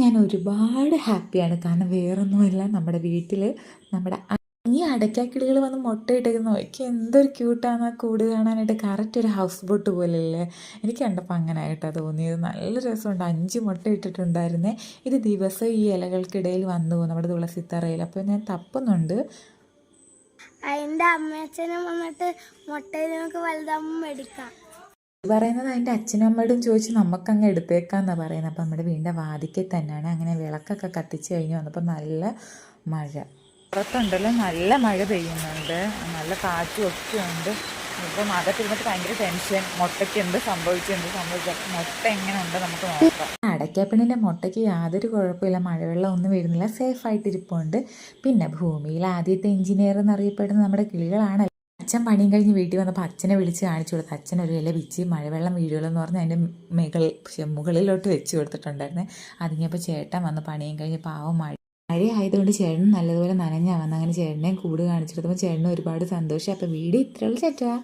ഞാൻ ഒരുപാട് ഹാപ്പിയാണ്. കാരണം വേറൊന്നുമല്ല, നമ്മുടെ വീട്ടിൽ നമ്മുടെ ഈ അടയ്ക്കാക്കിളികൾ വന്ന് മുട്ടയിട്ടേക്കുന്ന നോക്കി എന്തൊരു ക്യൂട്ടാണ് ആ കൂട് കാണാനായിട്ട്. കറക്റ്റ് ഒരു ഹൗസ് ബോട്ട് പോലെയല്ലേ. എനിക്ക് കണ്ടപ്പോൾ അങ്ങനെ ആയിട്ടാണ് തോന്നിയത്. നല്ല രസമുണ്ട്. 5 മുട്ട ഇട്ടിട്ടുണ്ടായിരുന്നേ. ഇത് ദിവസം ഈ ഇലകൾക്കിടയിൽ വന്നു പോകും നമ്മുടെ തുളസിത്തറയിൽ. അപ്പോൾ ഞാൻ തപ്പുന്നുണ്ട്. അതിൻ്റെ അമ്മയച്ഛനും വന്നിട്ട് മുട്ടയിൽ നമുക്ക് വലുതാകുമ്പോൾ മേടിക്കാം പറയുന്നത് അതിൻ്റെ അച്ഛനും അമ്മയോടും ചോദിച്ച് നമുക്കങ്ങ് എടുത്തേക്കാന്നാണ് പറയുന്നത്. അപ്പം നമ്മുടെ വീടിൻ്റെ വാതിക്കൽ തന്നെയാണ്. അങ്ങനെ വിളക്കൊക്കെ കത്തിച്ച് കഴിഞ്ഞ് വന്നപ്പോൾ നല്ല മഴ. പുറത്തുണ്ടല്ലോ നല്ല മഴ പെയ്യുന്നുണ്ട്, നല്ല കാറ്റും ഒക്കെ ഉണ്ട്. ഇപ്പം അകത്തിരുന്നിട്ട് ഭയങ്കര ടെൻഷൻ. മുട്ടയ്ക്ക് എന്ത് സംഭവിച്ചു മുട്ട എങ്ങനെ ഉണ്ട് നമുക്ക് നോക്കാം. അടയ്ക്കാപ്പെണ്ണിൻ്റെ മുട്ടയ്ക്ക് യാതൊരു കുഴപ്പമില്ല, മഴവെള്ളം ഒന്നും വരുന്നില്ല, സേഫായിട്ടിരിപ്പുണ്ട്. പിന്നെ ഭൂമിയിൽ ആദ്യത്തെ എഞ്ചിനീയർ എന്നറിയപ്പെടുന്ന നമ്മുടെ കിളികളാണ്. അച്ഛൻ പണിയും കഴിഞ്ഞ് വീട്ടിൽ വന്നപ്പോൾ അച്ഛനെ വിളിച്ച് കാണിച്ചു കൊടുത്തു. അച്ഛൻ ഒരു ഇല വിച്ച് മഴവെള്ളം വീഴുമെന്ന് പറഞ്ഞ് അതിൻ്റെ മുകളിലോട്ട് വെച്ച് കൊടുത്തിട്ടുണ്ടായിരുന്നേ. അതിങ്ങപ്പോൾ ചേട്ടൻ വന്ന് പണിയും കഴിഞ്ഞ് പാവം മഴയായതുകൊണ്ട് ചേട്ടൻ നല്ലതുപോലെ നനഞ്ഞാൽ വന്ന്. അങ്ങനെ ചേട്ടനെയും കൂട് കാണിച്ചെടുത്തപ്പോൾ ചേട്ടന് ഒരുപാട് സന്തോഷം. അപ്പോൾ വീഡിയോ ഇത്രയുള്ളൂ ചേട്ടാ.